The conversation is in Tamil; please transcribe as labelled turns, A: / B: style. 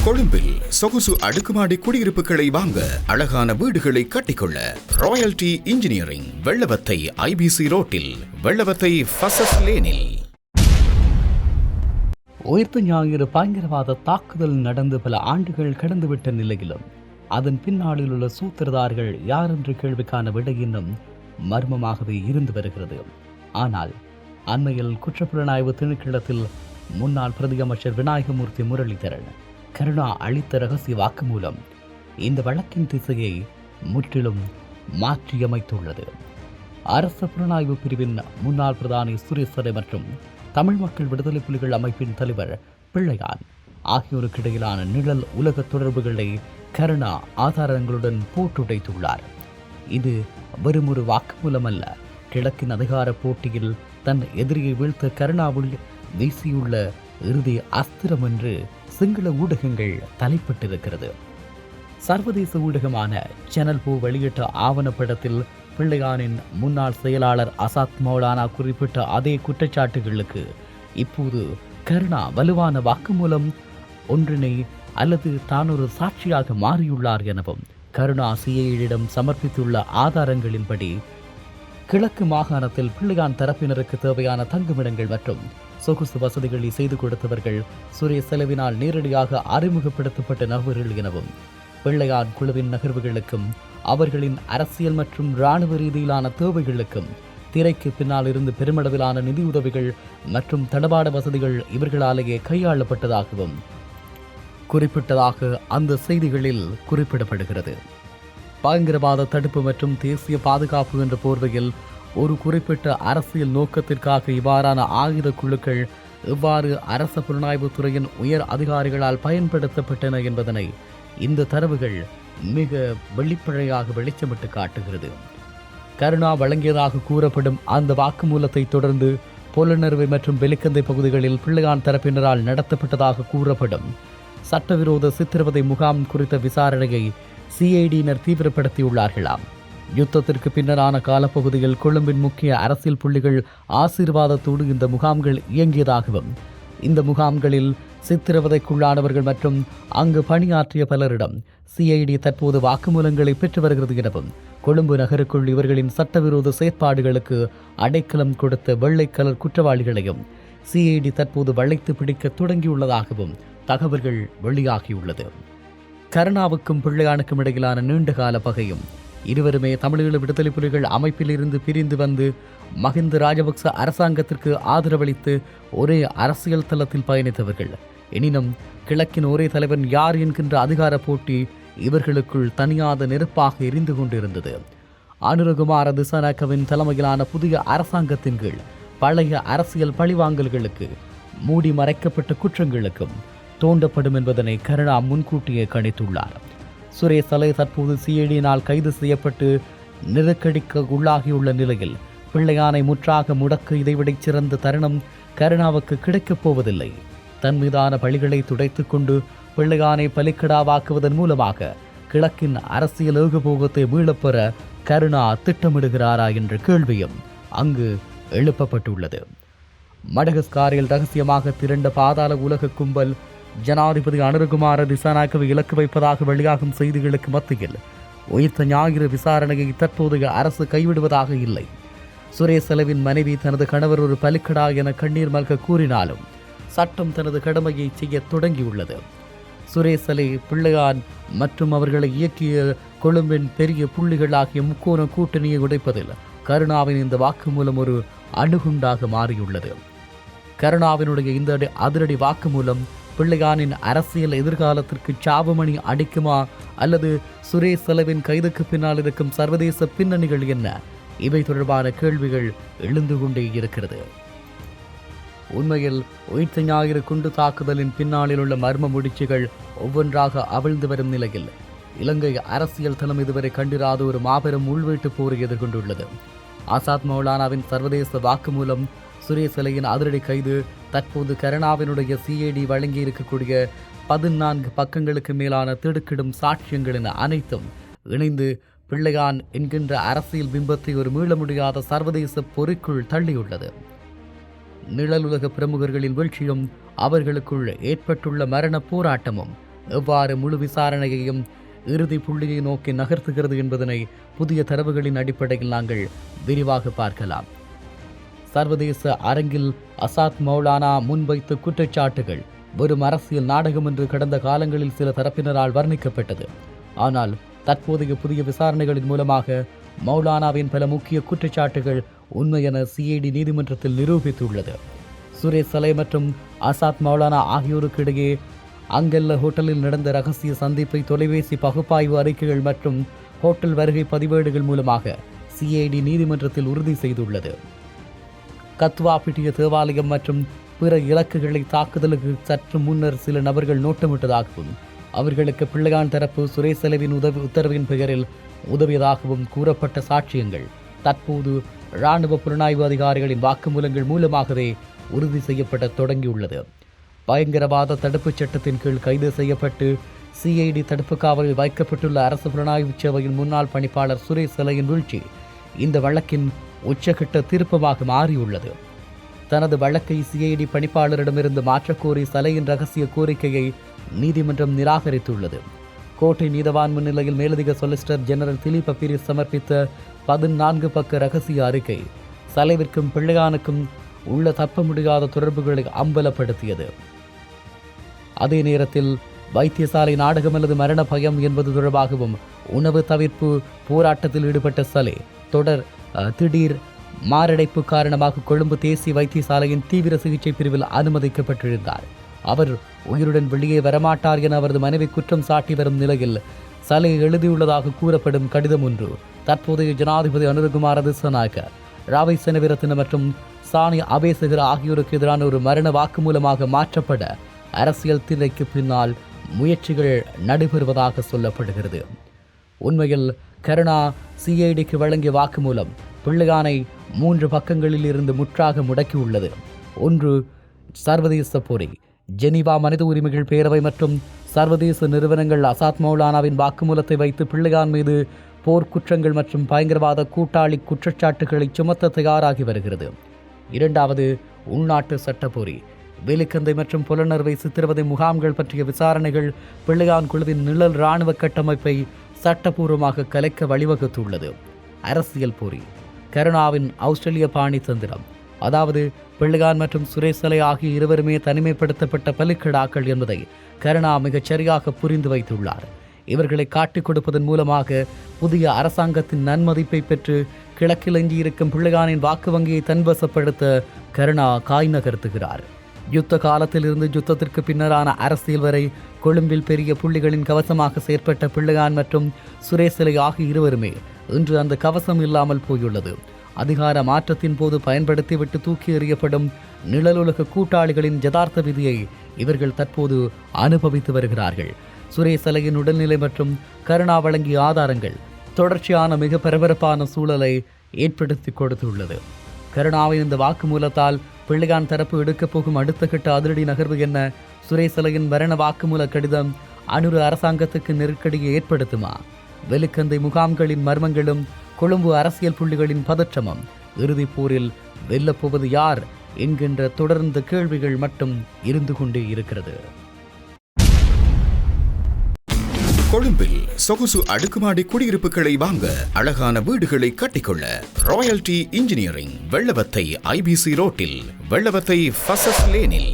A: கொழும்பில் சொகுசு அடுக்குமாடி குடியிருப்புகளை வாங்க, அழகான வீடுகளை கட்டிக்கொள்ள ராயல்டி இன்ஜினியரிங், வெள்ளவத்தை ஐபிசி ரோட்டில், வெள்ளவத்தை ஃபசஸ் லேனில்.
B: உயிர்த்த ஞாயிறு பயங்கரவாத தாக்குதல் நடந்து பல ஆண்டுகள் கடந்துவிட்ட நிலையிலும் அதன் பின்னாளில் உள்ள சூத்திரதார்கள் யார் என்ற கேள்விக்கான விடை இன்னும் மர்மமாகவே இருந்து வருகிறது. ஆனால் அண்மையில் குற்றப்புலனாய்வு திணைக்களத்தில் முன்னாள் பிரதி அமைச்சர் விநாயகமூர்த்தி முரளிதரன் கருணா அளித்த ரகசிய வாக்குமூலம் இந்த வழக்கின் திசையை முற்றிலும் மாற்றியமைத்துள்ளது. அரசு புலனாய்வு பிரிவின் முன்னாள் பிரதானி சுரேசரை மற்றும் தமிழ் மக்கள் விடுதலை புலிகள் அமைப்பின் தலைவர் பிள்ளையான் ஆகியோருக்கிடையிலான நிழல் உலக தொடர்புகளை கருணா ஆதாரங்களுடன் போட்டுடைத்துள்ளார். இது வெறும் ஒரு வாக்குமூலம் அல்ல, கிழக்கின் அதிகார போட்டியில் தன் எதிரியை வீழ்த்த கருணாவில் வீசியுள்ள இறுதி அஸ்திரம் என்று சிங்கள ஊடகங்கள் தலைப்பட்டிருக்கிறது. சர்வதேச ஊடகமான சேனல் போ வெளியிட்ட ஆவணப்படத்தில் பிள்ளையானின் முன்னாள் செயலாளர் அசாத் மௌலானா குறிப்பிட்ட அதே குற்றச்சாட்டுகளுக்கு இப்போது கருணா வலுவான வாக்குமூலம் ஒன்றினை அல்லது தான் ஒரு சாட்சியாக மாறியுள்ளார் எனவும் கருணா சிஐடியிடம் சமர்ப்பித்துள்ள ஆதாரங்களின்படி கிழக்கு மாகாணத்தில் பிள்ளையான் தரப்பினருக்கு தேவையான தங்குமிடங்கள் மற்றும் சொகுசு வசதிகளை செய்து கொடுத்தவர்கள் சுரேஷ் செலவினால் நேரடியாக அறிமுகப்படுத்தப்பட்ட நபர்கள் எனவும் பிள்ளையான் குழுவின் நகர்வுகளுக்கும் அவர்களின் அரசியல் மற்றும் இராணுவ ரீதியிலான தேவைகளுக்கும் திரைக்கு பின்னால் இருந்து பெருமளவிலான நிதியுதவிகள் மற்றும் தளபாட வசதிகள் இவர்களாலேயே கையாளப்பட்டதாகவும் குறிப்பிட்டதாக அந்த செய்திகளில் குறிப்பிடப்படுகிறது. பயங்கரவாத தடுப்பு மற்றும் தேசிய பாதுகாப்பு என்ற போர்வையில் ஒரு குறிப்பிட்ட அரசியல் நோக்கத்திற்காக இவ்வாறான ஆயுத குழுக்கள் எவ்வாறு அரச புலனாய்வு துறையின் உயர் அதிகாரிகளால் பயன்படுத்தப்பட்டன என்பதனை இந்த தரவுகள் மிக வெளிப்படையாக வெளிச்சமிட்டு காட்டுகிறது. கருணா வழங்கியதாக கூறப்படும் அந்த வாக்குமூலத்தை தொடர்ந்து பொலனறுவை மற்றும் வெலிக்கந்தை பகுதிகளில் பிள்ளையான் தரப்பினரால் நடத்தப்பட்டதாக கூறப்படும் சட்டவிரோத சித்திரவதை முகாம் குறித்த விசாரணையை சிஐடியினர் தீவிரப்படுத்தியுள்ளார்களாம். யுத்தத்திற்கு பின்னரான காலப்பகுதியில் கொழும்பின் முக்கிய அரசியல் புள்ளிகள் ஆசீர்வாதத்தோடு இந்த முகாம்கள் இயங்கியதாகவும் இந்த முகாம்களில் சித்திரவதைக்குள்ளானவர்கள் மற்றும் அங்கு பணியாற்றிய பலரிடம் சிஐடி தற்போது வாக்குமூலங்களை பெற்று வருகிறது எனவும் கொழும்பு நகருக்குள் இவர்களின் சட்டவிரோத செயற்பாடுகளுக்கு அடைக்கலம் கொடுத்த வெள்ளை கலர் குற்றவாளிகளையும் சிஐடி தற்போது வளைத்து பிடிக்க தொடங்கியுள்ளதாகவும் தகவல்கள் வெளியாகியுள்ளது. கருணாவுக்கும் பிள்ளையானுக்கும் இடையிலான நீண்டகால பகையும் இருவருமே தமிழீழ விடுதலை புலிகள் அமைப்பில் இருந்து பிரிந்து வந்து மஹிந்த ராஜபக்ச அரசாங்கத்திற்கு ஆதரவளித்து ஒரே அரசியல் தளத்தில் பயணித்தவர்கள். எனினும் கிழக்கின் ஒரே தலைவன் யார் என்கின்ற அதிகார போட்டி இவர்களுக்குள் தனியாத நெருப்பாக எரிந்து கொண்டிருந்தது. அனுரகுமார திசாநாயக்கவின் தலைமையிலான புதிய அரசாங்கத்தின் கீழ் பழைய அரசியல் பழிவாங்கல்களுக்கு மூடி மறைக்கப்பட்ட குற்றங்களுக்கும் தோண்டப்படும் என்பதனை கருணா முன்கூட்டியே கணித்துள்ளார். சுரேஷ் அலை தற்போது சிஐடியினால் கைது செய்யப்பட்டு நெருக்கடிக்கு உள்ளாகியுள்ள நிலையில் பிள்ளையானை முற்றாக முடக்க இதைவிட சிறந்த தருணம் கருணாவுக்கு கிடைக்கப் போவதில்லை. தன் மீதான பழிகளை துடைத்துக் கொண்டு பிள்ளையானை பலிக்கடாவாக்குவதன் மூலமாக கிழக்கின் அரசியல் ஏகபோகத்தை மீளப்பெற கருணா திட்டமிடுகிறாரா என்ற கேள்வியும் அங்கு எழுப்பப்பட்டுள்ளது. மடகஸ்காரில் ரகசியமாக திரண்ட பாதாள உலக கும்பல் ஜனாதிபதி அனுரகுமார திசாநாயக்கவை இலக்கு வைப்பதாக வெளியாகும் செய்திகளுக்கு மத்தியில் உயிர்த்த ஞாயிறு விசாரணையை தற்போதைய அரசு கைவிடுவதாக இல்லை. சுரேஷ் செலவின் மனைவி தனது கணவர் ஒரு பலிக்கடா என கண்ணீர் மல்க கூறினாலும் சட்டம் தனது கடமையை செய்ய தொடங்கியுள்ளது. சுரேஷ் அலை, பிள்ளையான் மற்றும் அவர்களை இயக்கிய கொழும்பின் பெரிய புள்ளிகள் ஆகிய முக்கோண கூட்டணியை உடைப்பதில் கருணாவின் இந்த வாக்குமூலம் ஒரு அணுகுண்டாக மாறியுள்ளது. கருணாவினுடைய இந்த அதிரடி வாக்குமூலம் பிள்ளையானின் அரசியல் எதிர்காலத்திற்கு சாவுமணி அடிக்குமா அல்லது சுரேஷ் செலவின் கைதுக்கு பின்னால் இருக்கும் சர்வதேச பின்னணிகள் என்ன? இவை தொடர்பான கேள்விகள் எழுந்து கொண்டே இருக்கிறது. உண்மையில் உயிர்த்த ஞாயிறு குண்டு தாக்குதலின் பின்னாளில் உள்ள மர்ம முடிச்சுகள் ஒவ்வொன்றாக அவிழ்ந்து வரும் நிலையில் இலங்கை அரசியல் தளம் இதுவரை கண்டிராத ஒரு மாபெரும் உள்வீட்டு போரை எதிர்கொண்டுள்ளது. ஆசாத் மௌலானாவின் சர்வதேச வாக்குமூலம், சுரேஷ் அலையின் அதிரடி கைது, தற்போது கருணாவினுடைய சிஐடி வழங்கி இருக்கக்கூடிய 14 பக்கங்களுக்கு மேலான திடுக்கிடும் சாட்சியங்கள் என அனைத்தும் இணைந்து பிள்ளையான் என்கின்ற அரசியல் பிம்பத்தை ஒரு மீள முடியாத சர்வதேச பொறிக்குள் தள்ளியுள்ளது. நிழலுலக பிரமுகர்களின் வீழ்ச்சியும் அவர்களுக்குள் ஏற்பட்டுள்ள மரண போராட்டமும் எவ்வாறு முழு விசாரணையையும் இறுதி புள்ளியை நோக்கி நகர்த்துகிறது என்பதனை புதிய தரவுகளின் அடிப்படையில் நாங்கள் விரிவாக பார்க்கலாம். சர்வதேச அரங்கில் அசாத் மௌலானா முன்வைத்த குற்றச்சாட்டுகள் வெறும் அரசியல் நாடகம் என்று கடந்த காலங்களில் சில தரப்பினரால் வர்ணிக்கப்பட்டது. ஆனால் தற்போதைய புதிய விசாரணைகளின் மூலமாக மௌலானாவின் பல முக்கிய குற்றச்சாட்டுகள் உண்மை என சிஐடி நீதிமன்றத்தில் நிரூபித்துள்ளது. சுரேஷ் சலை மற்றும் அசாத் மௌலானா ஆகியோருக்கு இடையே அங்கல்ல ஹோட்டலில் நடந்த ரகசிய சந்திப்பை தொலைபேசி பகுப்பாய்வு அறிக்கைகள் மற்றும் ஹோட்டல் வருகை பதிவேடுகள் மூலமாக சிஐடி நீதிமன்றத்தில் உறுதி செய்துள்ளது. கத்வா பிட்டிய தேவாலயம் மற்றும் பிற இலக்குகளை தாக்குதலுக்கு சற்று முன்னர் சில நபர்கள் நோட்டமிட்டதாகவும் அவர்களுக்கு பிள்ளையான் தரப்பு சுரேஷ் சலைவின் உத்தரவின் பெயரில் உதவியதாகவும் கூறப்பட்ட சாட்சியங்கள் தற்போது இராணுவ புலனாய்வு அதிகாரிகளின் வாக்குமூலங்கள் மூலமாகவே உறுதி செய்யப்பட தொடங்கியுள்ளது. பயங்கரவாத தடுப்புச் சட்டத்தின் கீழ் கைது செய்யப்பட்டு சிஐடி தடுப்பு காவலில் வைக்கப்பட்டுள்ள அரசு புலனாய்வு சேவையின் முன்னாள் பணிப்பாளர் சுரேஷ் சலையின் வீழ்ச்சி இந்த வழக்கின் உச்சகட்ட திருப்பமாக மாறியுள்ளது. தனது வழக்கை சிஐடி பணிப்பாளரிடமிருந்து மாற்றக்கோரி சலையின் ரகசிய கோரிக்கையை நீதிமன்றம் நிராகரித்துள்ளது. கோட்டை நீதவான் முன்னிலையில் மேலதிக சொலிசிட்டர் ஜெனரல் திலீப் பீரிஸ் சமர்ப்பித்த 14 பக்க ரகசிய அறிக்கை சலைவிற்கும் பிள்ளையானுக்கும் உள்ள தப்ப முடியாத தொடர்புகளை அம்பலப்படுத்தியது. அதே நேரத்தில் வைத்தியசாலை நாடகம் அல்லது மரண பயம் என்பது தொடர்பாகவும் உணவு தவிர்ப்பு போராட்டத்தில் ஈடுபட்ட சலே திடீர் மாரடைப்பு காரணமாக கொழும்பு தேசிய வைத்தியசாலையின் தீவிர சிகிச்சை பிரிவில் அனுமதிக்கப்பட்டிருந்தார். அவர் உயிருடன் வெளியே வரமாட்டார் என அவரது மனைவி குற்றம் சாட்டி வரும் நிலையில் சலே எழுதியுள்ளதாக கூறப்படும் கடிதம் ஒன்று தற்போதைய ஜனாதிபதி அனுரகுமார திசாநாயக்க, ராவை செனவிரத்தின மற்றும் சானி அபேசகர் ஆகியோருக்கு எதிரான ஒரு மரண வாக்குமூலமாக மாற்றப்பட அரசியல் திரைக்கு பின்னால் முயற்சிகள் நடைபெறுவதாக சொல்லப்படுகிறது. உண்மையில் கருணா சிஐடிக்கு வழங்கிய வாக்குமூலம் பிள்ளையானை 3 பக்கங்களில் இருந்து முற்றாக முடக்கியுள்ளது. ஒன்று, சர்வதேச பொறி, ஜெனீவா மனித உரிமைகள் பேரவை மற்றும் சர்வதேச நிறுவனங்கள் அசாத் மௌலானாவின் வாக்குமூலத்தை வைத்து பிள்ளையான் மீது போர்க்குற்றங்கள் மற்றும் பயங்கரவாத கூட்டாளி குற்றச்சாட்டுகளை சுமத்த தயாராகி வருகிறது. இரண்டாவது, உள்நாட்டு சட்டப்பொறி, வேலிக்கந்தை மற்றும் புலனறுவை சித்திரவதை முகாம்கள் பற்றிய விசாரணைகள் பிள்ளையான் குழுவின் நிழல் இராணுவ கட்டமைப்பை சட்டபூர்வமாக கலைக்க வழிவகுத்துள்ளது. அரசியல் பொறி, கருணாவின் ஆஸ்திரேலிய பாணி தந்திரம், அதாவது பிள்ளையான் மற்றும் சுரேஷ் சலை ஆகிய இருவருமே தனிமைப்படுத்தப்பட்ட பலிக்கடாக்கள் என்பதை கருணா மிகச் சரியாக புரிந்து வைத்துள்ளார். இவர்களை காட்டிக் கொடுப்பதன் மூலமாக புதிய அரசாங்கத்தின் நன்மதிப்பை பெற்று கிழக்கில் எஞ்சியிருக்கும் பிள்ளையானின் வாக்கு வங்கியை தன்வசப்படுத்த கருணா காய் நகர்த்துகிறார். யுத்த காலத்தில் இருந்து யுத்தத்திற்கு பின்னரான அரசியல் வரை கொழும்பில் பெரிய புள்ளிகளின் கவசமாக செயற்பட்ட பிள்ளையான் மற்றும் சுரேஷ் சலை ஆகிய இருவருமே இன்று அந்த கவசம் இல்லாமல் போயுள்ளது. அதிகார மாற்றத்தின் போது பயன்படுத்திவிட்டு தூக்கி எறியப்படும் நிழலுலக கூட்டாளிகளின் யதார்த்த விதியை இவர்கள் தற்போது அனுபவித்து வருகிறார்கள். சுரேஷ் சலையின் உடல்நிலை மற்றும் கருணா வழங்கிய ஆதாரங்கள் தொடர்ச்சியான மிக பரபரப்பான சூழலை ஏற்படுத்தி கொடுத்துள்ளது. கருணாவின் இந்த வாக்குமூலத்தால் பிள்ளையான் தரப்பு எடுக்கப் போகும் அடுத்த கட்ட அதிரடி நகர்வு என்ன? சுரேஷ் சலையின் மரண வாக்குமூல கடிதம் அனுர அரசாங்கத்துக்கு நெருக்கடியை ஏற்படுத்துமா? வெலிக்கந்தை முகாம்களின் மர்மங்களும் கொழும்பு அரசியல் புள்ளிகளின் பதற்றமும் இறுதிப் போரில் வெல்லப்போவது யார் என்கின்ற தொடர்ந்த கேள்விகள் மட்டும் இருந்து கொண்டே இருக்கிறது.
A: கொழும்பில் சொகுசு அடுக்குமாடி குடியிருப்புகளை வாங்க, அழகான வீடுகளை கட்டிக்கொள்ள ராயல்டி இன்ஜினியரிங், வெள்ளவத்தை IBC ரோட்டில், வெள்ளவத்தை ஃபசஸ் லேனில்.